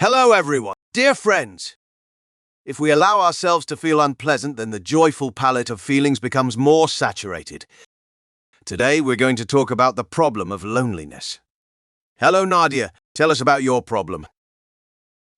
Hello, everyone. Dear friends, if we allow ourselves to feel unpleasant, then the joyful palette of feelings becomes more saturated. Today, we're going to talk about the problem of loneliness. Hello, Nadia. Tell us about your problem.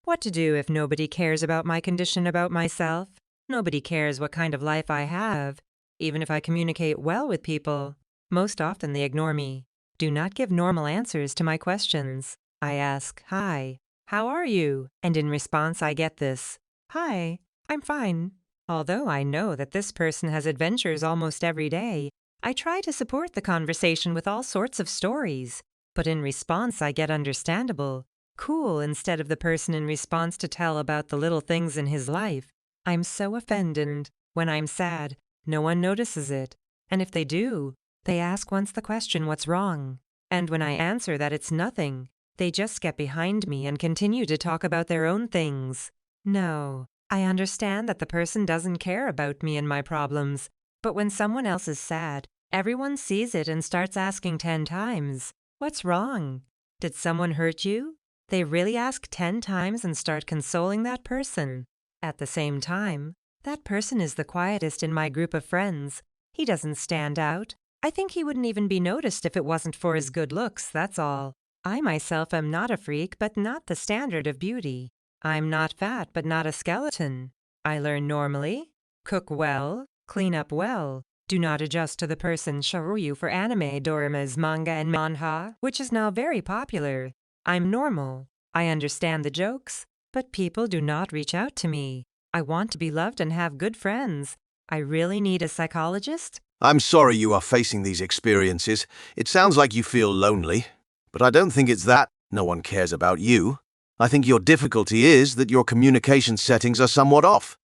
What to do if nobody cares about my condition about myself? Nobody cares what kind of life I have. Even if I communicate well with people, most often they ignore me. Do not give normal answers to my questions. I ask, "Hi, how are you?" And in response I get this, "Hi, I'm fine." Although I know that this person has adventures almost every day, I try to support the conversation with all sorts of stories. But in response I get understandable, cool instead of the person in response to tell about the little things in his life. I'm so offended. When I'm sad, no one notices it. And if they do, they ask once the question, "What's wrong?" And when I answer that it's nothing, they just get behind me and continue to talk about their own things. No, I understand that the person doesn't care about me and my problems. But when someone else is sad, everyone sees it and starts asking 10 times, "What's wrong? Did someone hurt you?" They really ask 10 times and start consoling that person. At the same time, that person is the quietest in my group of friends. He doesn't stand out. I think he wouldn't even be noticed if it wasn't for his good looks, that's all. I myself am not a freak, but not the standard of beauty. I'm not fat, but not a skeleton. I learn normally, cook well, clean up well, do not adjust to the person's shoujo for anime, doramas, manga, and manhwa, which is now very popular. I'm normal. I understand the jokes, but people do not reach out to me. I want to be loved and have good friends. I really need a psychologist? I'm sorry you are facing these experiences. It sounds like you feel lonely, but I don't think it's that. No one cares about you. I think your difficulty is that your communication settings are somewhat off.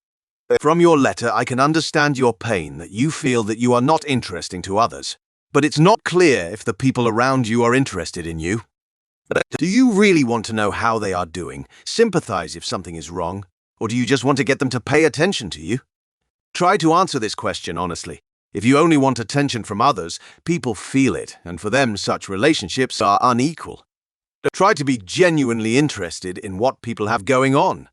From your letter, I can understand your pain that you feel that you are not interesting to others. But it's not clear if the people around you are interested in you. Do you really want to know how they are doing, sympathize if something is wrong, or do you just want to get them to pay attention to you? Try to answer this question honestly. If you only want attention from others, people feel it, and for them such relationships are unequal. Try to be genuinely interested in what people have going on,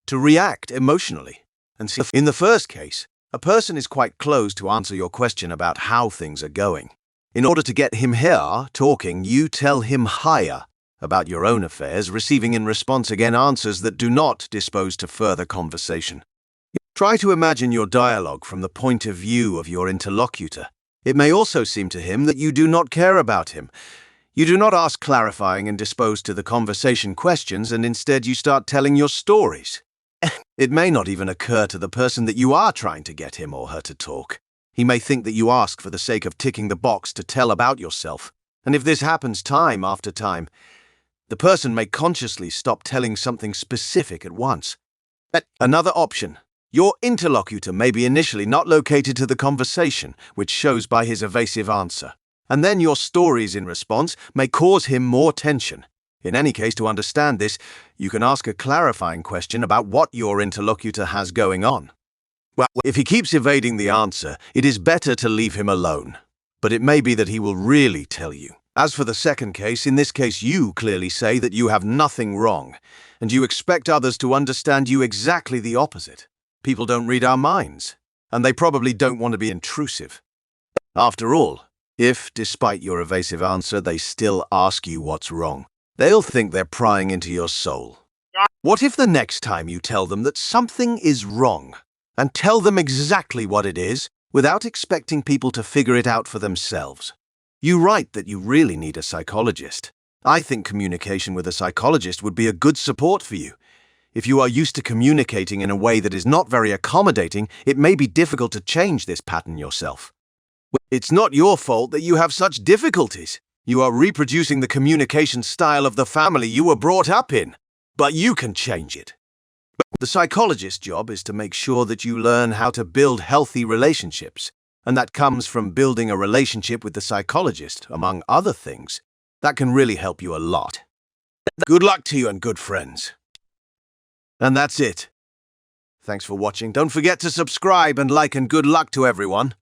to react emotionally. And see, in the first case, a person is quite close to answer your question about how things are going. In order to get him here talking, you tell him higher about your own affairs, receiving in response again answers that do not dispose to further conversation. Try to imagine your dialogue from the point of view of your interlocutor. It may also seem to him that you do not care about him. You do not ask clarifying and dispose to the conversation questions, and instead you start telling your stories. It may not even occur to the person that you are trying to get him or her to talk. He may think that you ask for the sake of ticking the box to tell about yourself. And if this happens time after time, the person may consciously stop telling something specific at once. Another option. Your interlocutor may be initially not located to the conversation, which shows by his evasive answer. And then your stories in response may cause him more tension. In any case, to understand this, you can ask a clarifying question about what your interlocutor has going on. Well, if he keeps evading the answer, it is better to leave him alone. But it may be that he will really tell you. As for the second case, in this case you clearly say that you have nothing wrong, and you expect others to understand you exactly the opposite. People don't read our minds, and they probably don't want to be intrusive. After all, if, despite your evasive answer, they still ask you what's wrong, they'll think they're prying into your soul. What if the next time you tell them that something is wrong, and tell them exactly what it is, without expecting people to figure it out for themselves? You write that you really need a psychologist. I think communication with a psychologist would be a good support for you. If you are used to communicating in a way that is not very accommodating, it may be difficult to change this pattern yourself. It's not your fault that you have such difficulties. You are reproducing the communication style of the family you were brought up in, but you can change it. The psychologist's job is to make sure that you learn how to build healthy relationships, and that comes from building a relationship with the psychologist, among other things. That can really help you a lot. Good luck to you and good friends. And that's it. Thanks for watching. Don't forget to subscribe and like, and good luck to everyone.